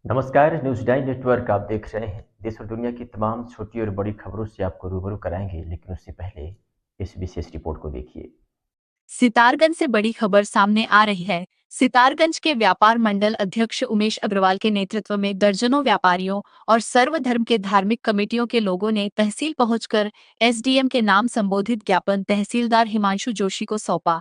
नमस्कार। News 9 network आप देख रहे हैं। देश और दुनिया की तमाम छोटी और बड़ी खबरों से आपको रूबरू कराएंगे, लेकिन उससे पहले इस विशेष रिपोर्ट को देखिए। सितारगंज से बड़ी खबर सामने आ रही है। सितारगंज के व्यापार मंडल अध्यक्ष उमेश अग्रवाल के नेतृत्व में दर्जनों व्यापारियों और सर्वधर्म के धार्मिक कमेटियों के लोगों ने तहसील पहुंचकर एसडीएम के नाम संबोधित ज्ञापन तहसीलदार हिमांशु जोशी को सौंपा।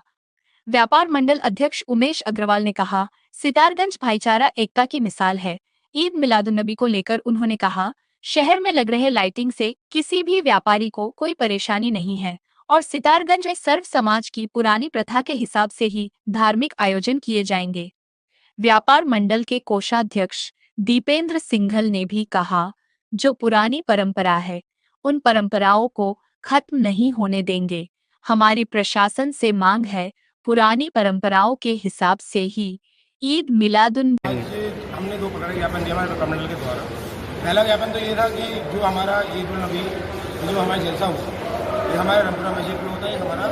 व्यापार मंडल अध्यक्ष उमेश अग्रवाल ने कहा, सितारगंज भाईचारा एकता की मिसाल है। ईद मिलादुन्नबी को लेकर उन्होंने कहा, शहर में लग रहे लाइटिंग से किसी भी व्यापारी को कोई परेशानी नहीं है और सितारगंज में सर्व समाज की पुरानी प्रथा के हिसाब से ही धार्मिक आयोजन किए जाएंगे। व्यापार मंडल के कोषाध्यक्ष दीपेंद्र सिंघल ने भी कहा, जो पुरानी परंपरा है उन परंपराओं को खत्म नहीं होने देंगे। हमारी प्रशासन से मांग है, पुरानी परंपराओं के हिसाब से ही ईद मिलादुन हमने दो प्रकार के ज्ञापन दिया हमारे कमेंडल के द्वारा। पहला ज्ञापन तो ये था कि जो हमारा ईद उल नबी जो हमारा जलसा हुआ, ये हमारा रमपुरा मस्जिद में होता है, ये हमारा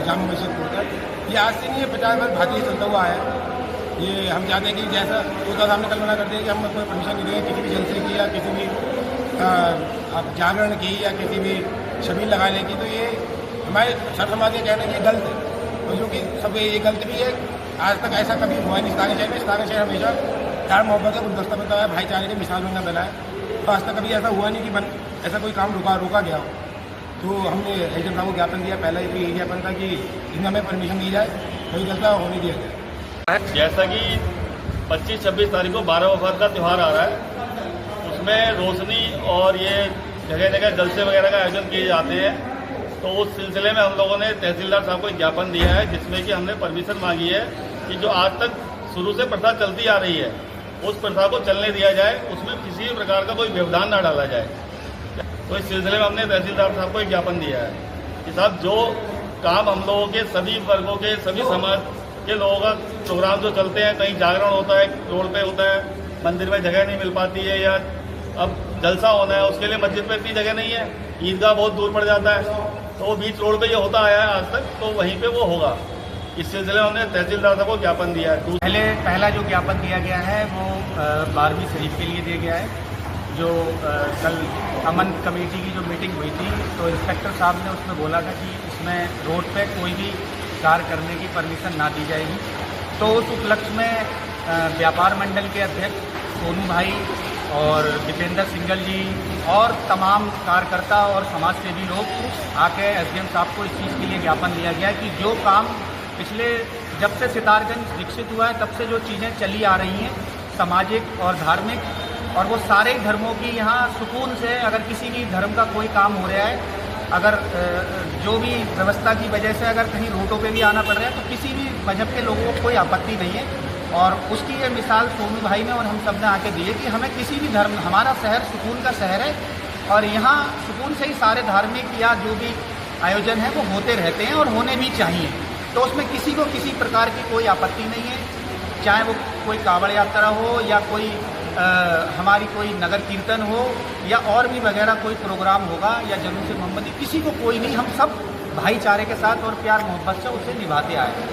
जामा मस्जिद में होता है। ये आज से नहीं है, 50 वर्ष भारतीय चलता हुआ है। ये हम चाहते हैं कि जैसा उसका सामने कल्पना करते हैं कि हम कोई परमिशन नहीं देंगे किसी भी जलसे की या किसी भी जागरण की या किसी भी शबील लगाने की। तो ये हमारे सर समाज के कहने की गलत है, और जो कि सब ये गलत भी है। आज तक ऐसा कभी हुआ नहीं। सितारा शहर में, सितारा शहर हमेशा प्यार मोहब्बत का गुलदस्ता बनता है, भाईचारे के मिसाल बनना बना है। तो आज तक कभी ऐसा हुआ नहीं कि ऐसा कोई काम रोका गया हो। तो हमने एसडीएम साहब को ज्ञापन दिया। पहला तो यही ज्ञापन था कि इनमें हमें परमिशन दी जाए, कोई गलता होने दिया जाए। जैसा कि 25-26 तारीख को 12 वफात का त्यौहार आ रहा है, उसमें रोशनी और ये जगह जगह जलसे वगैरह का आयोजन किए जाते हैं। तो उस सिलसिले में हम लोगों ने तहसीलदार साहब को एक ज्ञापन दिया है, जिसमें कि हमने परमिशन मांगी है कि जो आज तक शुरू से प्रथा चलती आ रही है उस प्रथा को चलने दिया जाए, उसमें किसी भी प्रकार का कोई व्यवधान ना डाला जाए। तो इस सिलसिले में हमने तहसीलदार साहब को एक ज्ञापन दिया है कि साहब जो काम हम लोगों के सभी वर्गों के सभी समाज के लोगों का प्रोग्राम जो चलते हैं, कहीं जागरण होता है, रोड पे होता है, मंदिर में जगह नहीं मिल पाती है, या अब जलसा होना है उसके लिए मस्जिद पे इतनी जगह नहीं है, ईदगाह बहुत दूर पड़ जाता है, तो वो बीच रोड पे ये होता आया है आज तक, तो वहीं पे वो होगा। इस सिलसिले में हमने तहसीलदार साहब को ज्ञापन दिया है। पहला जो ज्ञापन दिया गया है वो 12वीं शरीफ के लिए दिया गया है। जो कल अमन कमेटी की जो मीटिंग हुई थी, तो इंस्पेक्टर साहब ने उसमें बोला था कि इसमें रोड पे कोई भी कार्य करने की परमिशन ना दी जाएगी। तो उस उपलक्ष्य में व्यापार मंडल के अध्यक्ष सोनू भाई और दीपेंद्र सिंघल जी और तमाम कार्यकर्ता और समाज सेवी लोग आके एसडीएम साहब को इस चीज़ के लिए ज्ञापन दिया गया कि जो काम पिछले जब से सितारगंज विकसित हुआ है तब से जो चीज़ें चली आ रही हैं सामाजिक और धार्मिक, और वो सारे धर्मों की यहाँ सुकून से, अगर किसी भी धर्म का कोई काम हो रहा है, अगर जो भी व्यवस्था की वजह से अगर कहीं रूटों पे भी आना पड़ रहा है, तो किसी भी मजहब के लोगों को कोई आपत्ति नहीं है। और उसकी ये मिसाल सोनू भाई ने और हम सब ने आके दी है कि हमें किसी भी धर्म, हमारा शहर सुकून का शहर है और यहाँ सुकून से ही सारे धार्मिक या जो भी आयोजन है वो होते रहते हैं और होने भी चाहिए। तो उसमें किसी को किसी प्रकार की कोई आपत्ति नहीं है, चाहे वो कोई कांवड़ यात्रा हो या कोई हमारी कोई नगर कीर्तन हो या और भी वगैरह कोई प्रोग्राम होगा या जुलूस मोहम्मदी, किसी को कोई नहीं। हम सब भाईचारे के साथ और प्यार मोहब्बत से उसे निभाते आए।